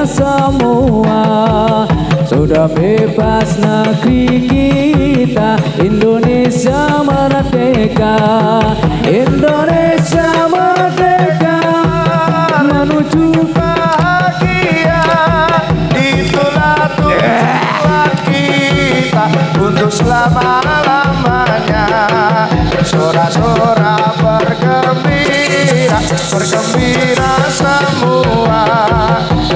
semua. Sudah bebas negeri kita, Indonesia merdeka. Indonesia merdeka menuju bahagia. Itulah tujuan kita untuk selama-lamanya. Sorak-sorak bergembira, bergembira semua.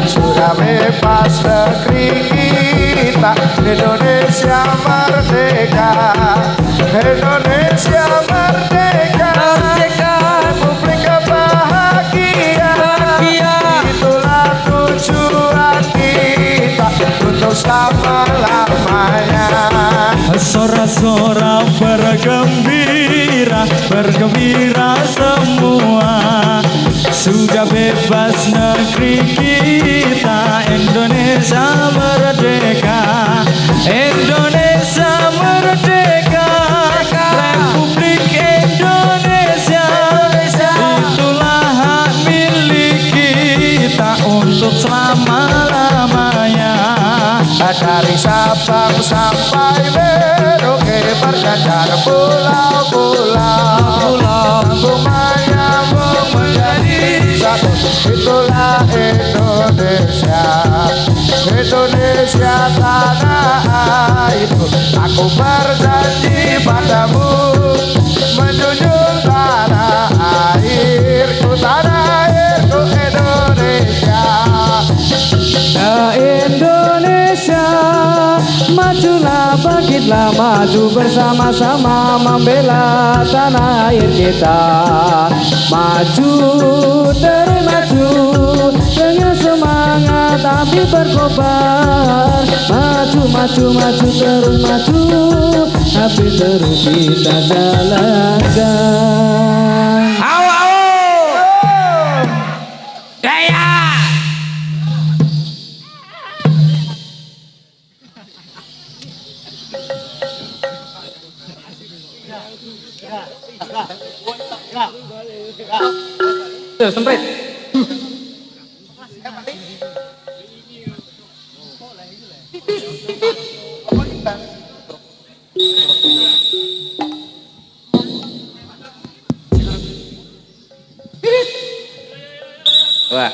Sudah bebas negeri kita, Indonesia merdeka. Indonesia merdeka, merdeka, Republik bahagia. Itulah tujuan kita untuk selama-lamanya. Sorak-sorak bergembira, bergembira semua. Sudah bebas negeri kita, Indonesia merdeka. Indonesia merdeka, Republik Indonesia. Itulah hak milik kita untuk selama-lamanya. Dari Sabang sampai Merauke berjajar pulau-pulau, menyambung menjadi satu. Itulah Indonesia, Indonesia tanah airku. Aku berjanji padamu menjunjung tanah airku, tanah airku Indonesia. Indonesia, majulah, bangkitlah, maju bersama-sama membela tanah air kita. Maju, terus maju dengan semangat api berkobar. Maju, maju, maju, terus maju, api terus kita jalankan. Semprit. Wah.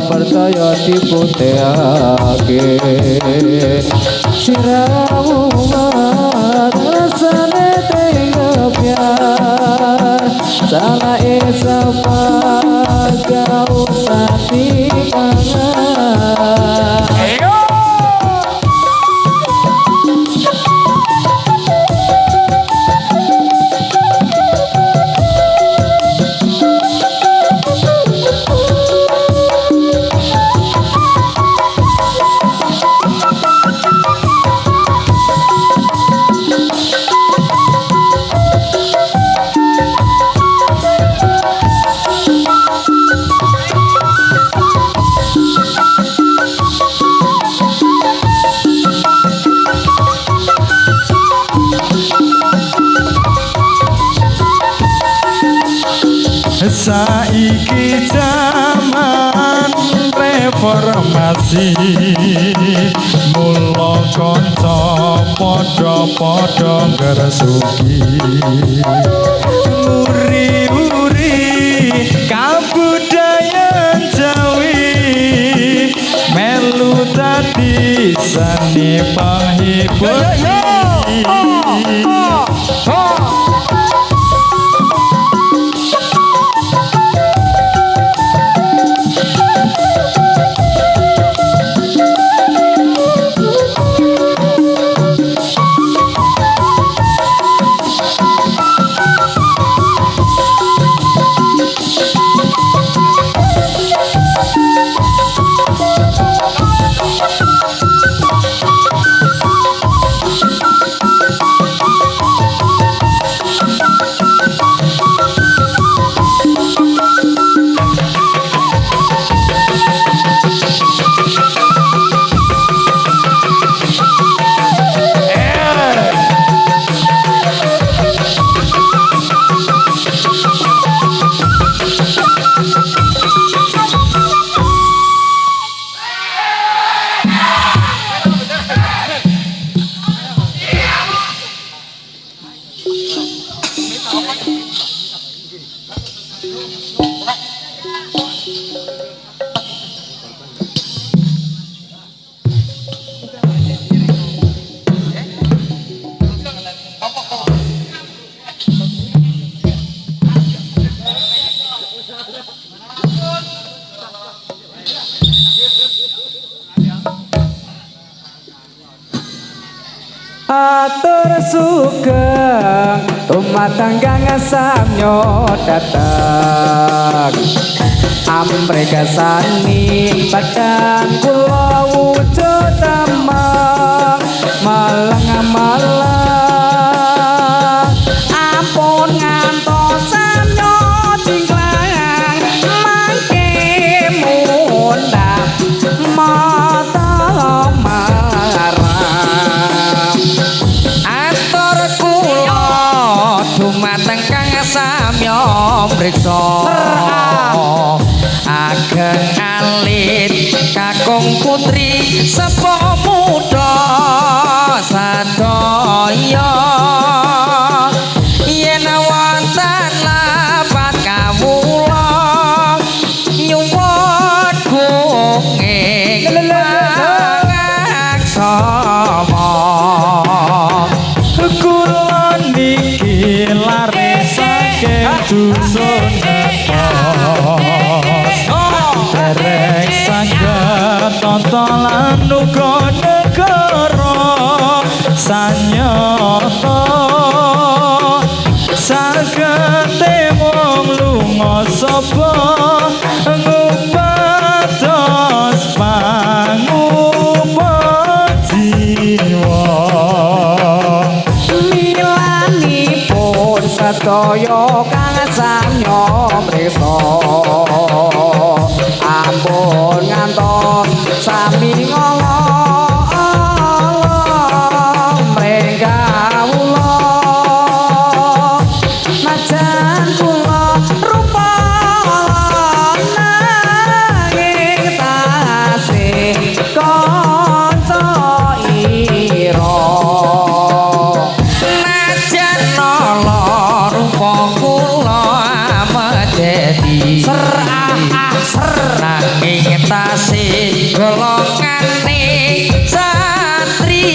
Percaya diputihake siramu rasane tengepian salah esapa kau sati kangen. Saiki jaman dadi mula kanca padha-padha ngresuki uri-uri kabudayan Jawi melu dadi seni penghibur Atur sugeng tumateng kang samyo dateng amrega sani padang kula wujud temeng malang-malang ampun ngantos samyo cingklang mangke mundhak mata dumateng kang samya mriksa ageng alit kakung putri sepo muda sadaya yen wonten lapat kawula nyuwun gunging pangaksama kula niki lare saking dusun dereng saged tata lan uga negara sanyata saged wong lunga sapa ngupados pangupat jiwa sedaya kang samya mriksa ampun ngantos sami ngolong mreka kawula najan kula rupa nanging tasih kanca ira kula medeni nanging tasih golongane satri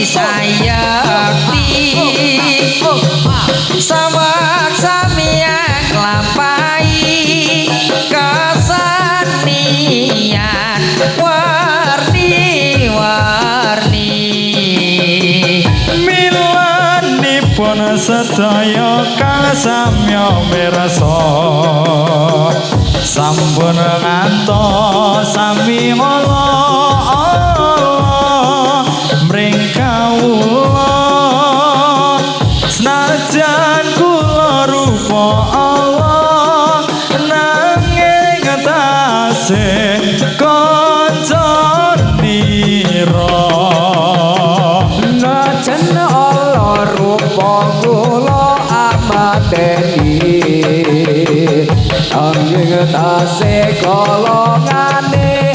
sayakti samak samiyang nglampahi kesenian warni-warni milanipun sedaya kang samya mirasa sampun ngantos sami Allah mring kawula senajan kula rupa Allah nanging tasih kanca nira najan Allah rupa kula amateni angin tasih golongane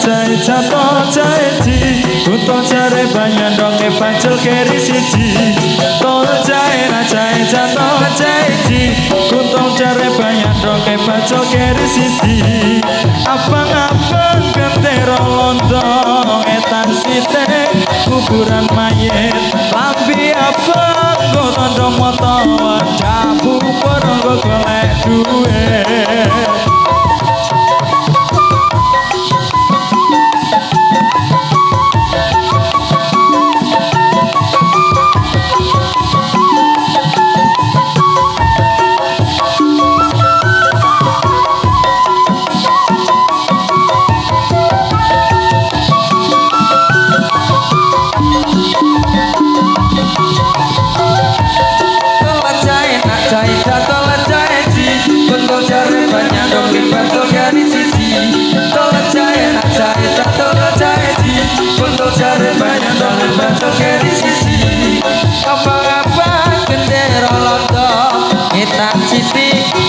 cai jatuh cai ji Kunto jare banyak dongke pacul keri siji Tol cai jatuh cai ji Kunto jare banyak dongke pacul keri siji Abang-abang kentero lontong etan site kuburan mayit Lambi abang gotondo moto wadah bubur golek duit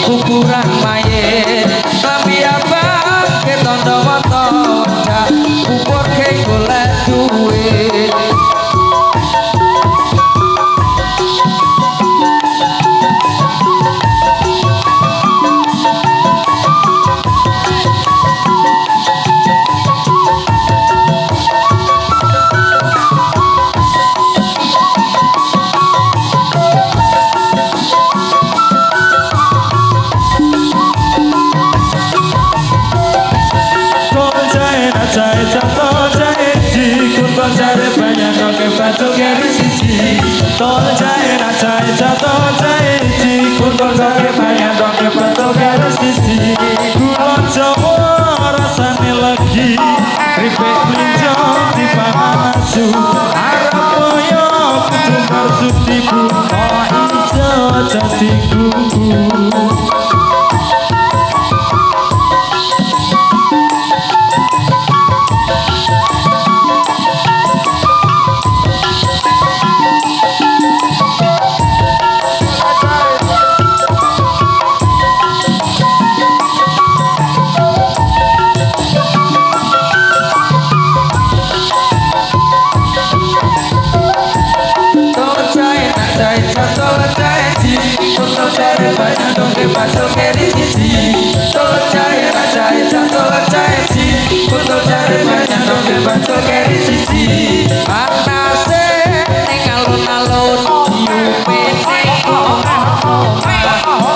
kuburan mayit tapi apa ketondo moto wadah kubur ke golek duit Tol jae jatuh jae ji Kunto jare banyak dongke pacul keri siji Gula Jawa rasane legi Ripek melinjo dipangan asu Arep koyo kudu marsuk tibu Oh ijo jadi kuku pacul keri siji tol cai jatuh cai ji kunto jare banyak dongke pacul keri siji panase ning alun-alun yupe ning omah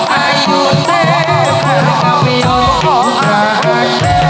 ayune kapiyon rahake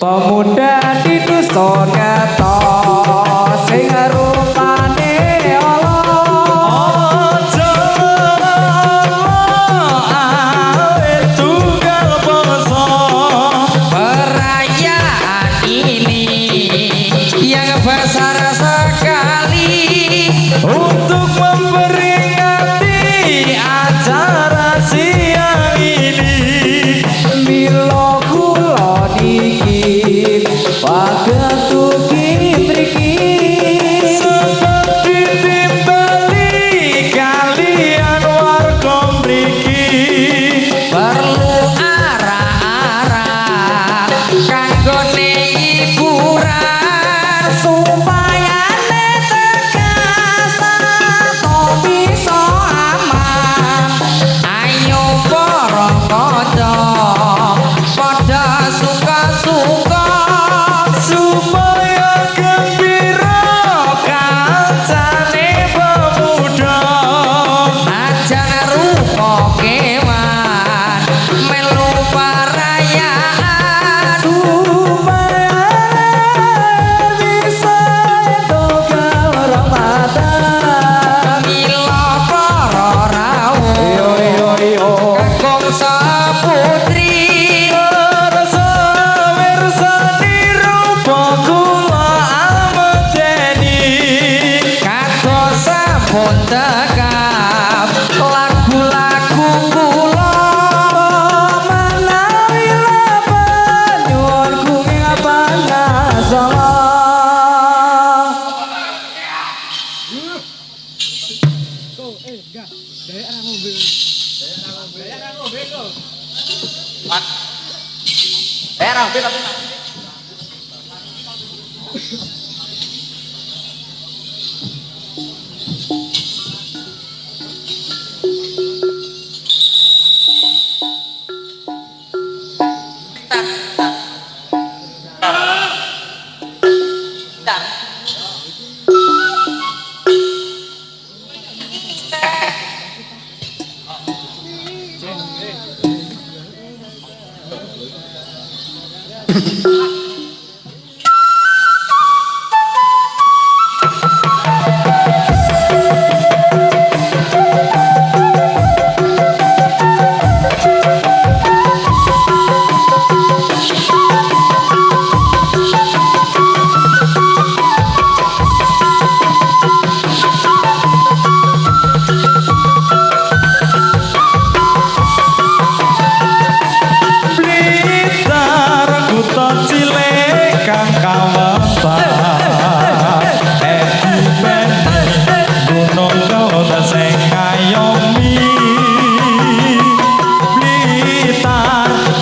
pemuda di dusun ngetos sing rupane Allah Ojo awet tunggal poso perayaan ini yang besar sekali Untuk memperingati acara siang ini milo kula niki pagetu kitri Rong pira.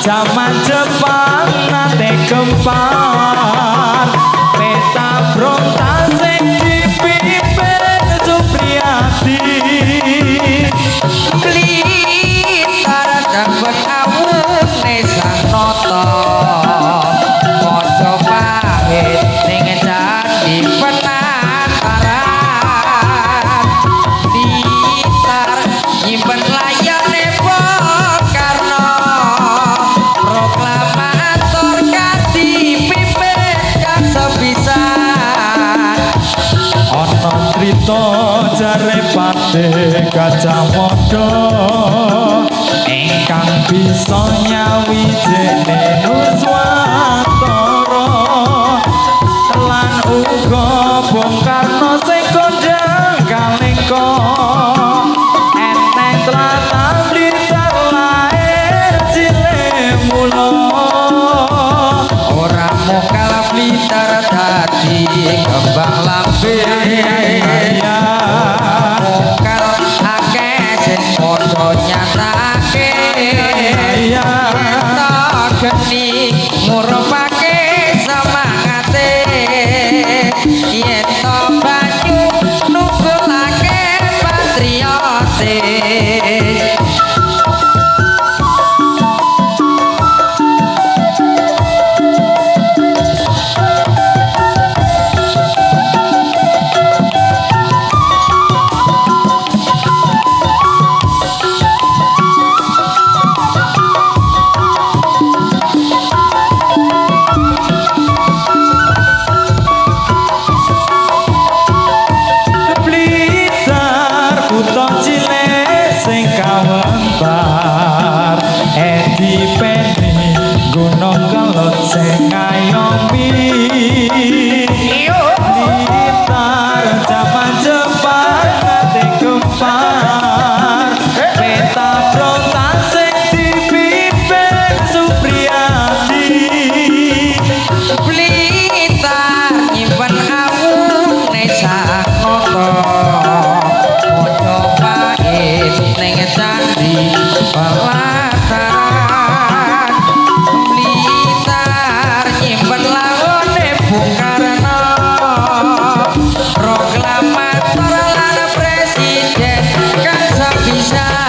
Zaman Jepang nate gempar peta brontas sing dipimpin Supriyati Blitar dapat awet nesang noto Poco pahit ning candi penataran Blitar nyimpen layane Karno proklamator kadi pimpin kang sepisan ana crita jare Pate Kacamada ingkang bisa nyawijine Nuswantara lan uga Bung Karno sing kondhang kalengka eneng tlatah Blitar lair cilik mula ora mokal Blitar dadi kembang lambe mokal akeh sing padha nyatake yen geni ngurmake semangate yen to banyu nubulake patriote kawentar dipeni gunung kelut sing ngayomi Blitar zaman Jepang nate gempar peta brontas sing dipimpin Supriyati Blitar nyimpen awung nesang noto Poco pahit ning candi pelataran Blitar nyimpen lawone Bung Karno proklamator lan presiden kang sepisan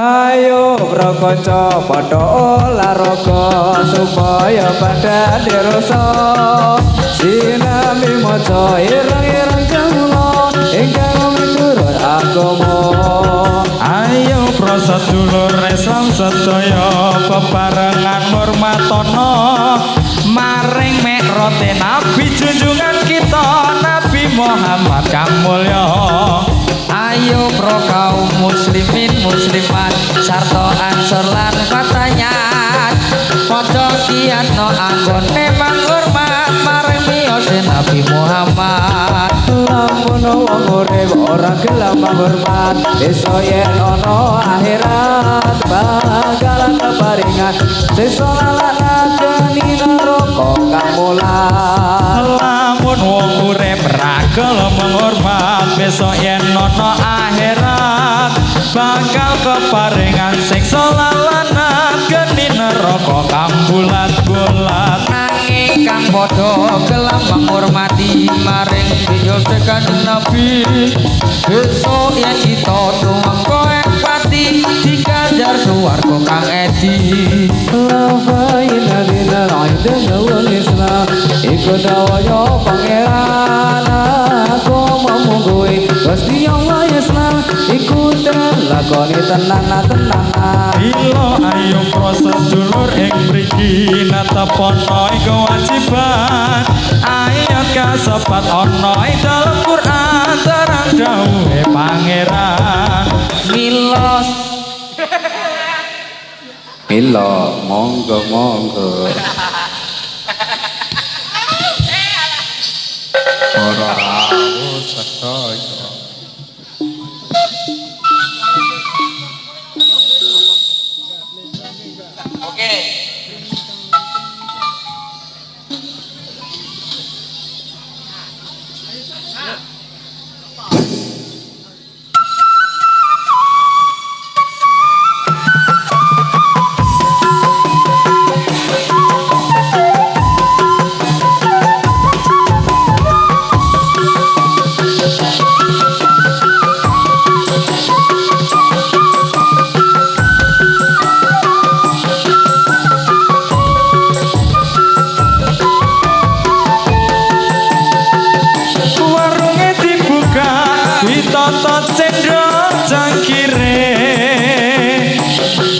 Ayo prakanca padha olahraga supaya badan dirasa sinami maca ireng-ireng kula ingkang miturut agama. Ayo prosedulur Islam sedaya bebarengan ngurmatono maring mikrote Nabi junjungan kita Nabi Muhammad kang mulya. Ayo pro kaum muslimin muslimat sarta ansor lan katanyat padha kiyatno anggone manghormat marang miyose Nabi Muhammad. Lamun wong urip ora gelem hormat, iso yen ana akhirat bakalan keparingan sisa lalanaken neraka kang mulan. Lamun wong urip ra gelem menghormat besok yen ana akhirat bakal keparingan siksa lalanan geni neraka kang bulat-bulat. Nanging kang padha gelem menghormati maring biyose Kanjeng Nabi besok yen kita tumeka empati diganjar swarga kang edi. Lafain adina laida gawal Islam iku dawaya pangeran aku memungguhi Gusti Allah Islam iku lakoni tenan-tenan. Ilo ayo prosedulur ing mriki netepono kewajiban ayat kasepat ana ing dalem Quran terang dawuhe pangeran. Milos Milo monggo ora rawuh sedaya.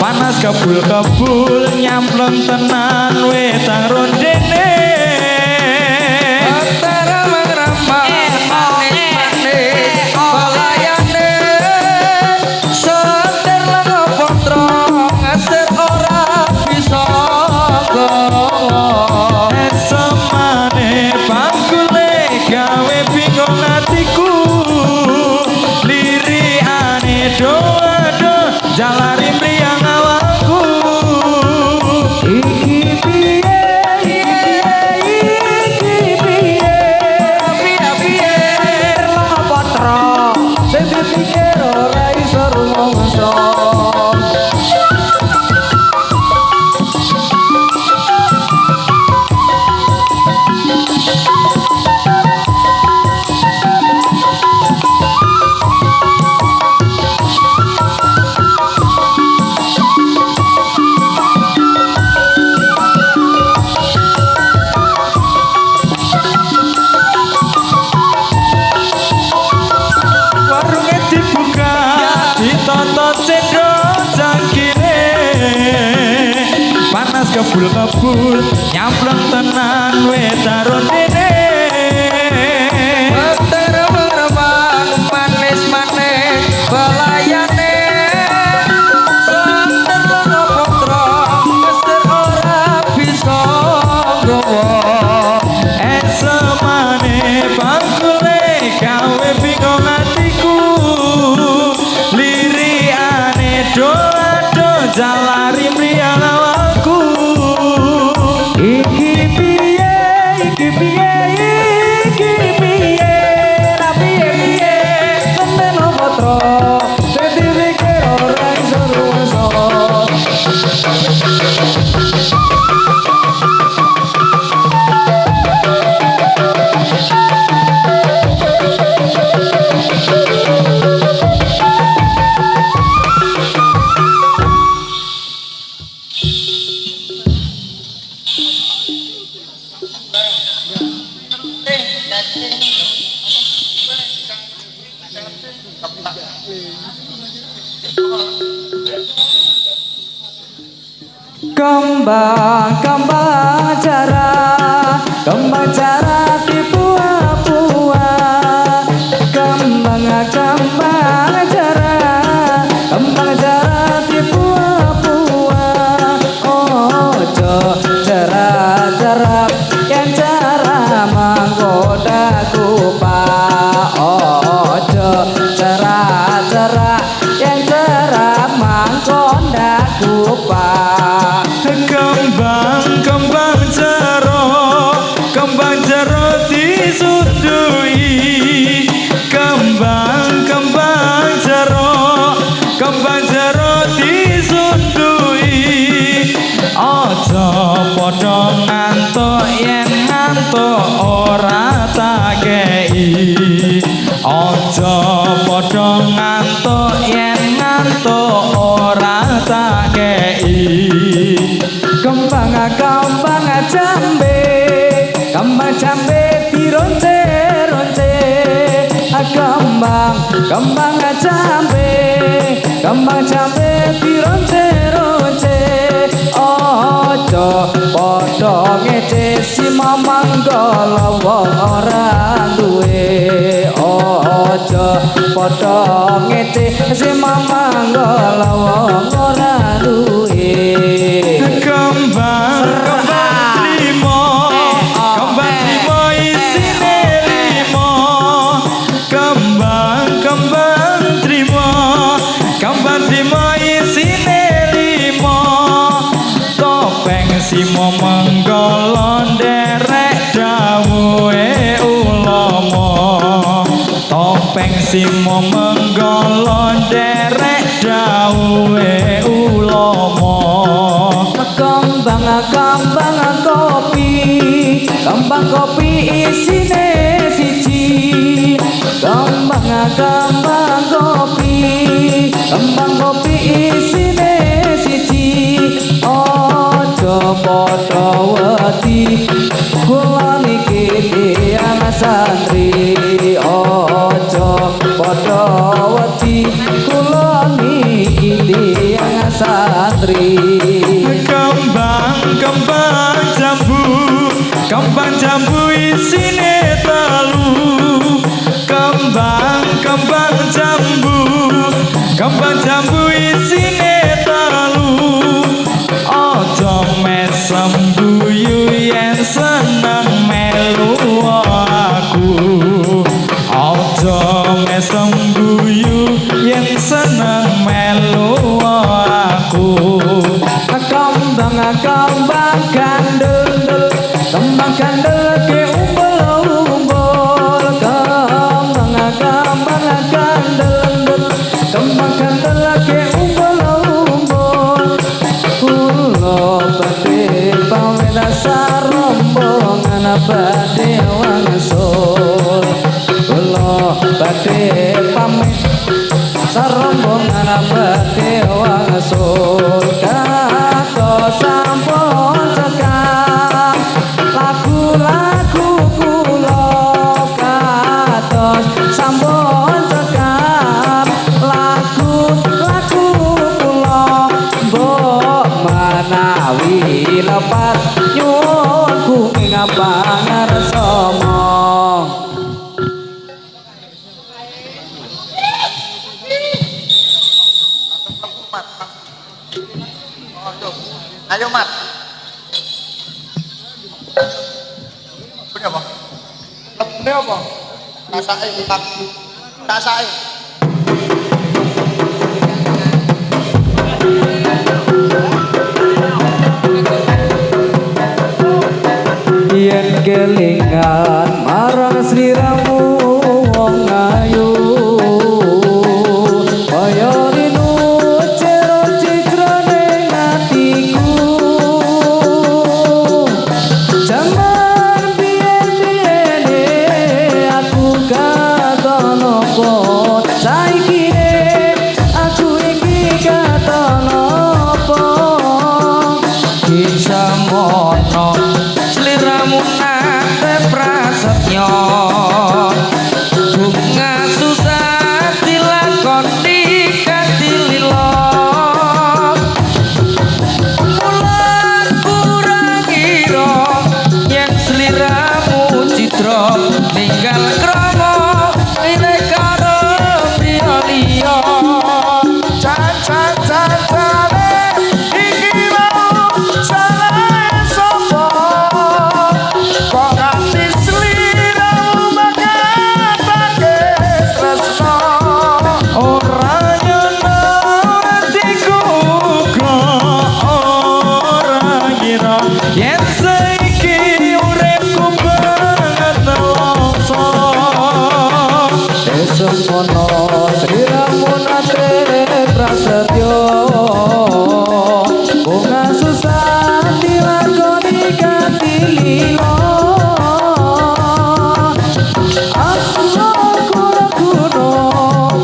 Panas kebul-kebul nyamplung tenan wetang rondene antara mengrama manis balayane seter lengo potro ngasir ora bisa gowo esemane pangkule gawe bingung hatiku liriane doa-do jalari mriyang awakku Iki piye piye lengo potro sing dipikir ora iso rumangsa. warunge dibuka ditata cendol jangkine panas kebul-kebul nyamplung tenan wetar rondene antara mengrama manis balayane seter lengo potro ngasir ora bisa gowo esemane pangkule gawe bingung hatiku liriane doa-do jalari mriyang awakku Iki piye ra piye senen potro sing dipikir ora iso rumangsa. Kembang jara di buah-buah. Kembang jara di buah-buah. Ojo jara yang jara menggoda kupa. Ojo jara yang jara menggoda kupa. Kembang jaro disundui. Kembang jaro disundui. Aja padha ngantuk yen ngantuk ora tak kei. Aja padha ngantuk yen ngantuk ora tak kei. Kembang jambe dironce-ronce. Kembang jambe dironce-ronce. Ojo padha ngece si manggala wong ora duwe. Ojo padha ngece si manggala wong ora duwe. Kembang limo isine limo. Kembang trimo isine limo. Topeng simo menggala nderek dawuhe ulama. Topeng simo menggala nderek dawuhe ulama. Kembang kopi isine siji. Kembang kopi isine siji. Ojo padha wedi kula niki tiyang santri. Ojo padha wedi kula niki tiyang santri. Kembang jambu isine telu. Kembang jambu isine telu. Aja mesem guyu yen seneng melu aku. Aja mesem guyu yen seneng melu aku. Kembang gandel ke umbul-umbul. Kembang gandel ke umbul-umbul. Kula badhe pamit sarombongan badhe wangsul. Kula badhe pamit sarombongan badhe wangsul. Kados sampun cekap lagu-lagu kula. Kados sampun cekap lagu-lagu kula. Mbok menawi lepat nyuwun kuing pangarsama. Ayo Mat. Bener apa? Bener apa? Rasake kita. Rasake. Yen kelingan marang sliramu wong ayu. Kaya rinu cero cikrane atiku. Jaman biyen-biyene aku katon apa. Saiki aku iki katon apa. Bisa mono sliramu nate prasetyo. Bunga susah dilakoni kanthi lilo. Mulai yen saiki uripku banget nelongso esuk kono sliramu nate prasetyo bunga susah dilakoni kanthi lilo aku kuno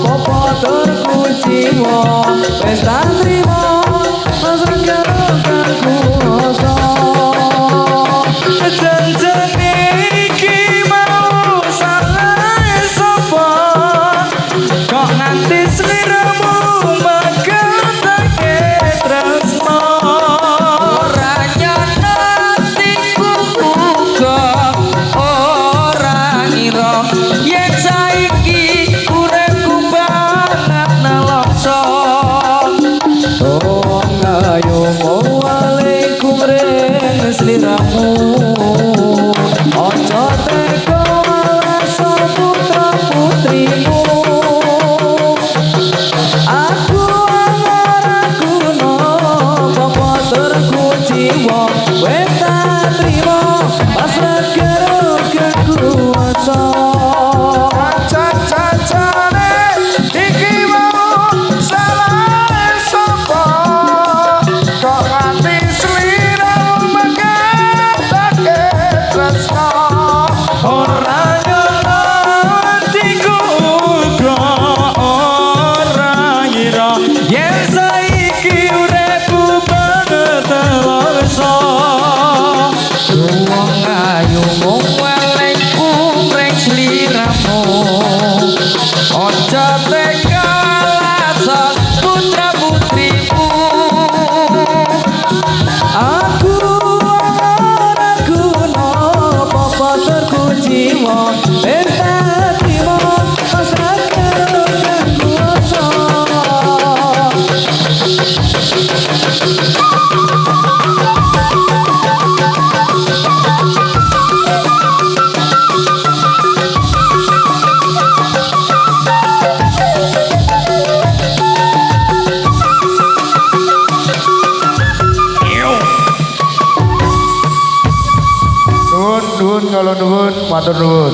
popo terkuciwa wis tak trimo masakan kuoso janjane iki mau salah sapa kok nganti sliramu magatake tresno ora nyanati uga ora ngira yen saiki uripku banget nelongso Tolong ayo waalaikum ring sliramu ojo teko alaso putra putrimu aku kuno popo terkuciwa wis tak trimo pasrah karo kekuasa Caca-cacane iki mau salah sapa kok nganti sliramu magatake tresno ora ngertiku uga ora ngira yen saiki uripku banget nelongso wong ayu mung waalaikum ring sliramu ojo teka alaso putra putrimu aku ora kuno popo terkuciwa wis tak trimo pasrah karo kekuasa nuwun kalau nuwun matur nuwun